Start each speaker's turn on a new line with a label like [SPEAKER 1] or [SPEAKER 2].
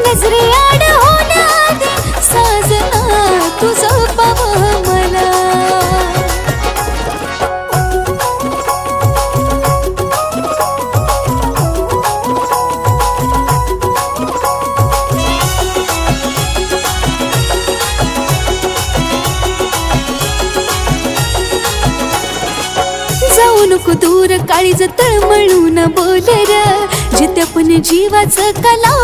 [SPEAKER 1] नजरे आड होण्याआधी साजना तुझं पाव मला. जाऊ नको दूर काळीज तळमळून बोल र, जिथे पण जीवाचं कला